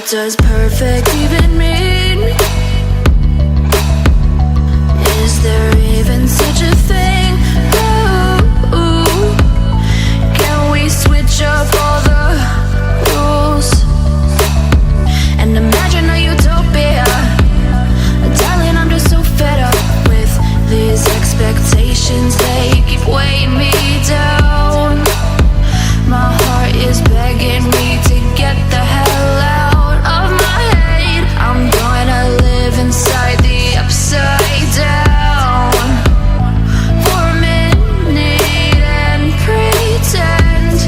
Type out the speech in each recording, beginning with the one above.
does perfect even mean? Is there even such a thing? Ooh, can we switch up all the rules and imagine a utopia? Darling, I'm just so fed up with these expectations. They keep weighing me down. My heart is begging me to get the hell out of my head. I'm gonna live inside the upside down for a minute and pretend,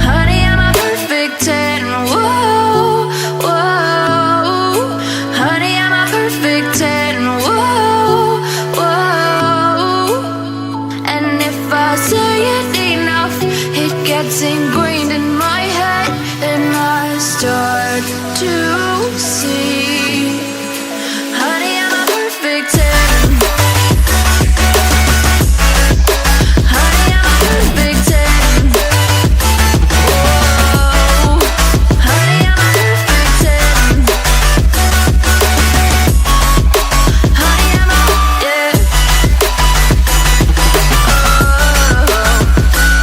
honey, I'm a perfect 10. Whoa, whoa, honey, I'm a perfect 10. Whoa, whoa, and if I say it enough, it gets ingrained in my head, and I start to see, honey, I'm a perfect 10. Honey, I'm a perfect 10. Whoa, honey, I'm a perfect 10. Honey, I'm a, yeah.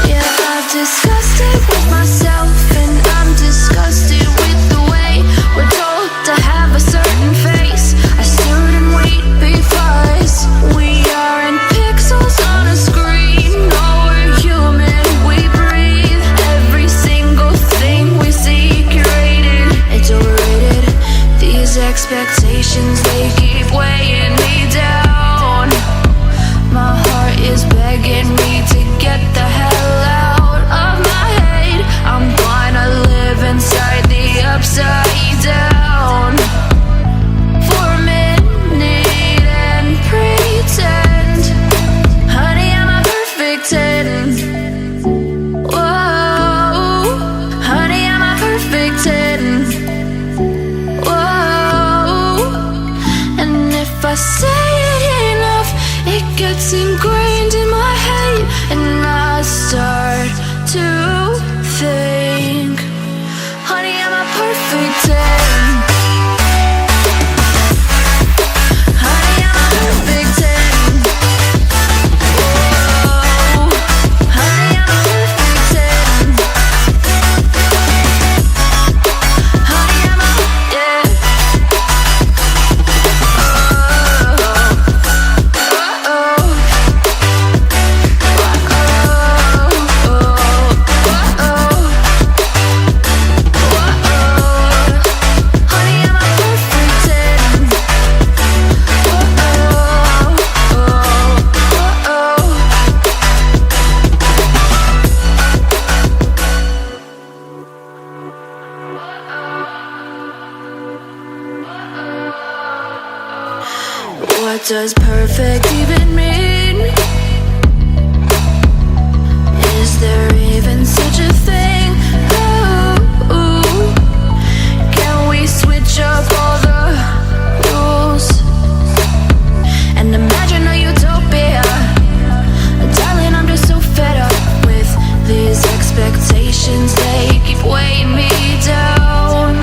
Yeah, I've discussed it with myself, and I'm disgusted with the way we're told to have a certain face, a certain weight, because we aren't pixels on a screen. No, we're human, we breathe. Every single thing we see curated, it's overrated. These expectations, they keep weighing me down. My heart is begging me to get the hell out of my head. I'm gonna live inside the upside down for a minute and pretend, honey, I'm a perfect 10. Whoa, honey, I'm a perfect 10. Whoa, and if I say it enough, it gets ingrained in my head, and I start to think, honey, I'm a perfect 10. Honey, I'm a perfect 10. Whoa, honey, I'm a perfect 10. Honey, I'm a, yeah. What does perfect even mean? Is there even such a thing? Ooh, can we switch up all the rules and imagine a utopia? Darling, I'm just so fed up with these expectations. They keep weighing me down.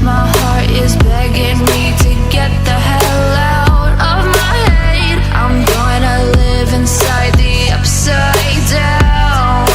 My heart is begging me to get the hell out of my head. I'm gonna live inside the upside down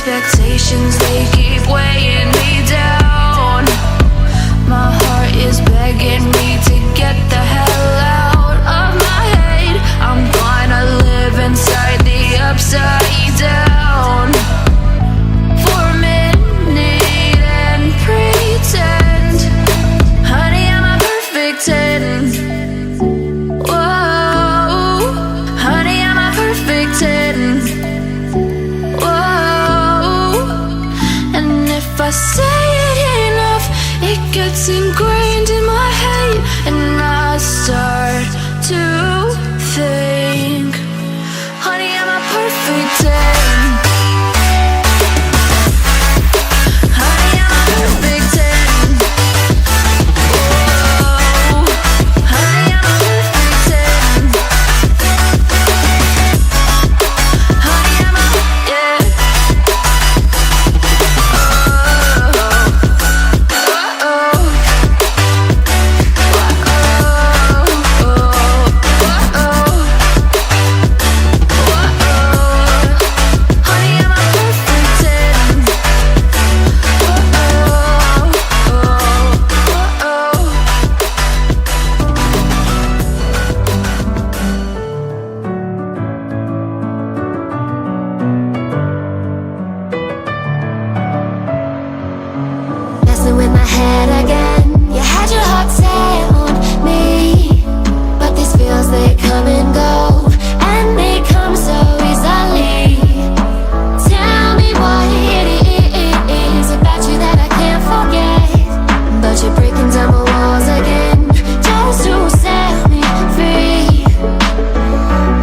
expectations, they keep weighing me down. My heart is begging me to get the hell out of my head. I'm gonna live inside the upside down for a minute and pretend, honey, I'm a perfect 10. Whoa, honey, I'm a perfect 10. Whoa, and if I say it enough, it gets ingrained in my head, and I start to think, honey, I'm a perfect 10. Honey, I'm a perfect 10. Whoa, honey, I'm a perfect 10. Honey, I'm a, yeah. Messing with my head again. You had your heart set on me, but these feels, they come and go, and they come so easily. Tell me what it is about you that I can't forget, but you're breaking down my walls again, just to set me free.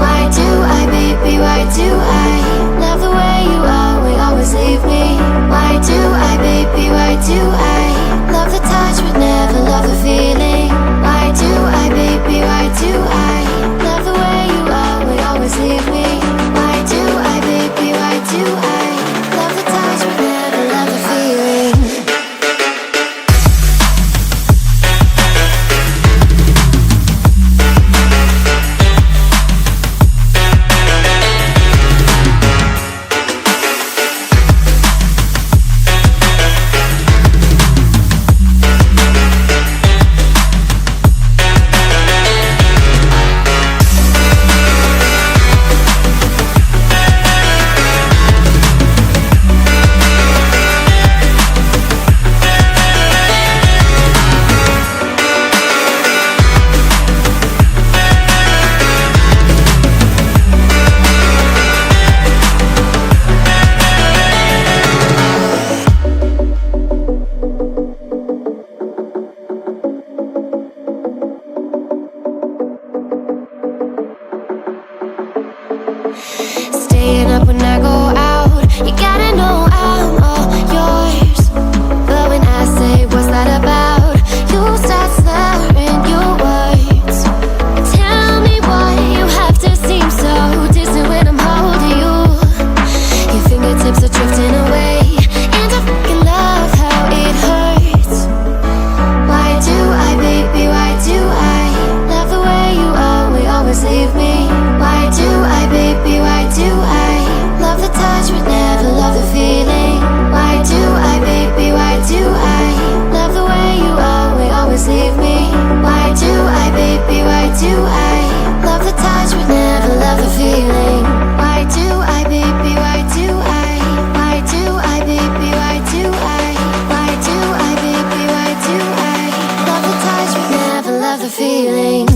Why do I, baby, why do I love the way you are, we always leave me? Why do I, baby, why do I love the touch but never love the feeling? Why do I, baby, why do I love the way you are, we always leave me? Why do I, baby, why do I love the touch but never love the feeling? Staying up when I go out, you gotta know I'm all yours. But when I say what's that about, you start slurring your words. Tell me why you have to seem so distant when I'm holding you. Your fingertips are drifting away, and I fucking love how it hurts. Why do I, baby, why do I love the way you are, we always leave me? Why do I, baby, why do I love the touch but never love the feeling? Why do I, baby, why do I love the way you are, we always leave me? Why do I, baby, why do I love the touch but never love the feeling? Why do I, baby, why do I? Why do I, baby, why do I? Why do I, baby, why do I love the touch but never love the feeling?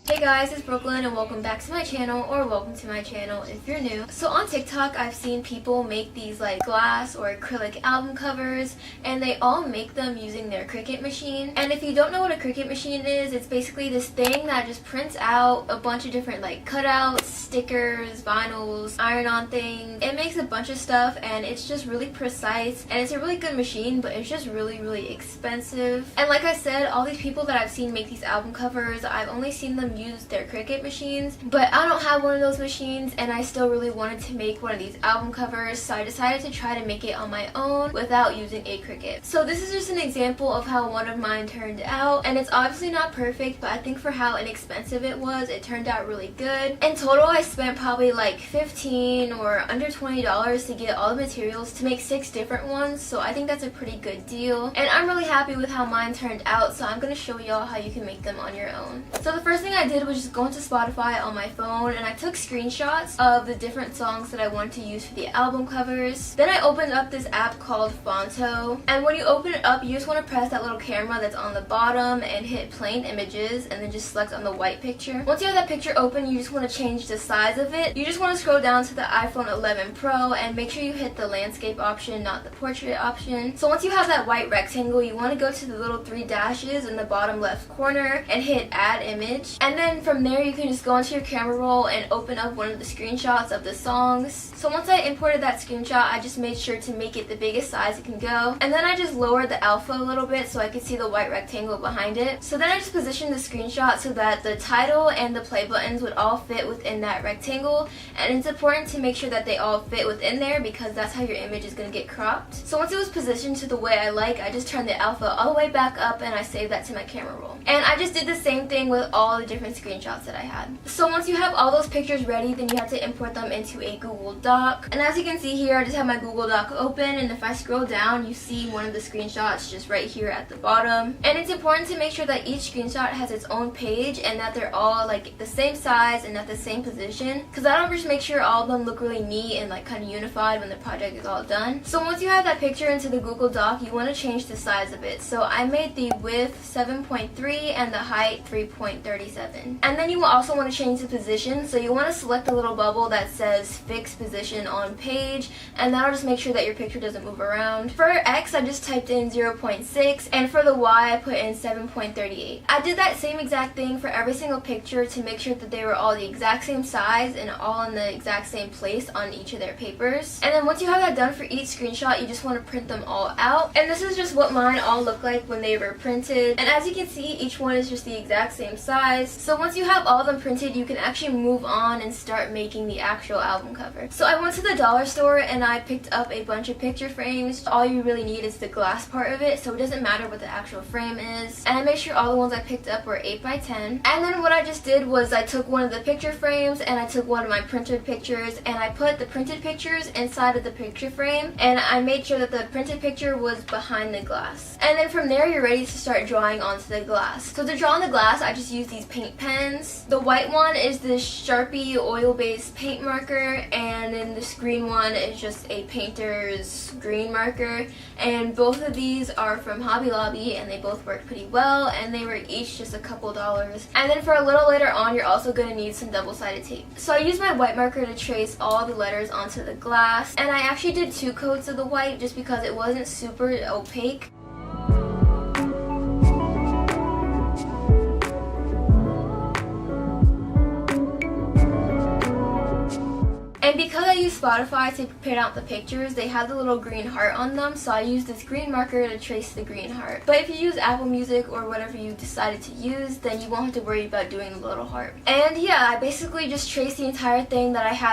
Hey guys, it's Brooklyn and welcome back to my channel, or welcome to my channel if you're new. So on TikTok, I've seen people make these like glass or acrylic album covers, and they all make them using their Cricut machine. And if you don't know what a Cricut machine is, it's basically this thing that just prints out a bunch of different like cutouts, stickers, vinyls, iron-on things. It makes a bunch of stuff, and it's just really precise, and it's a really good machine, but it's just really expensive. And like I said, all these people that I've seen make these album covers, I've only seen them use their Cricut machines, machines, but I don't have one of those machines and I still really wanted to make one of these album covers, so I decided to try to make it on my own without using a Cricut. So this is just an example of how one of mine turned out, and it's obviously not perfect, but I think for how inexpensive it was, it turned out really good. In total, I spent probably like $15 or under $20 to get all the materials to make 6 different ones, so I think that's a pretty good deal. And I'm really happy with how mine turned out, so I'm going to show y'all how you can make them on your own. So the first thing I did was just go into Spotify on my phone, and I took screenshots of the different songs that I wanted to use for the album covers. Then I opened up this app called Fonto, and when you open it up, you just want to press that little camera that's on the bottom and hit plain images, and then just select on the white picture. Once you have that picture open, you just want to change the size of it. You just want to scroll down to the iPhone 11 Pro and make sure you hit the landscape option, not the portrait option. So once you have that white rectangle, you want to go to the little 3 dashes in the bottom left corner and hit add image, and then from there you can just go into your camera roll and open up one of the screenshots of the songs. So once I imported that screenshot, I just made sure to make it the biggest size it can go, and then I just lowered the alpha a little bit so I could see the white rectangle behind it. So then I just positioned the screenshot so that the title and the play buttons would all fit within that rectangle, and it's important to make sure that they all fit within there because that's how your image is going to get cropped. So once it was positioned to the way I like, I just turned the alpha all the way back up and I saved that to my camera roll. And I just did the same thing with all the different screenshots that I had. So once you have all those pictures ready, then you have to import them into a Google Doc. And as you can see here, I just have my Google Doc open, and if I scroll down, you see one of the screenshots just right here at the bottom. And it's important to make sure that each screenshot has its own page and that they're all like the same size and at the same position, because that'll just make sure all of them look really neat and like kind of unified when the project is all done. So once you have that picture into the Google Doc, you want to change the size of it. So I made the width 7.3 and the height 3.37. And then you also want to change the position, so you want to select the little bubble that says fixed position on page, and that'll just make sure that your picture doesn't move around. For X, I just typed in 0.6, and for the Y, I put in 7.38. I did that same exact thing for every single picture to make sure that they were all the exact same size and all in the exact same place on each of their papers. And then once you have that done for each screenshot, you just want to print them all out. And this is just what mine all look like when they were printed. And as you can see, each one is just the exact same size. So once you have all of them printed, you can actually move on and start making the actual album cover. So I went to the dollar store and I picked up a bunch of picture frames. All you really need is the glass part of it, so it doesn't matter what the actual frame is. And I made sure all the ones I picked up were 8x10. And then what I just did was I took one of the picture frames and I took one of my printed pictures and I put the printed pictures inside of the picture frame, and I made sure that the printed picture was behind the glass. And then from there, you're ready to start drawing onto the glass. So to draw on the glass, I just use these paint pens. The white one is this Sharpie oil-based paint marker, and then this green one is just a painter's green marker. And both of these are from Hobby Lobby, and they both work pretty well, and they were each just a couple dollars. And then for a little later on, you're also going to need some double-sided tape. So I used my white marker to trace all the letters onto the glass, and I actually did 2 coats of the white just because it wasn't super opaque. And because I use Spotify to print out the pictures, they have the little green heart on them, so I use this green marker to trace the green heart. But if you use Apple Music or whatever you decided to use, then you won't have to worry about doing the little heart. And yeah, I basically just traced the entire thing that I had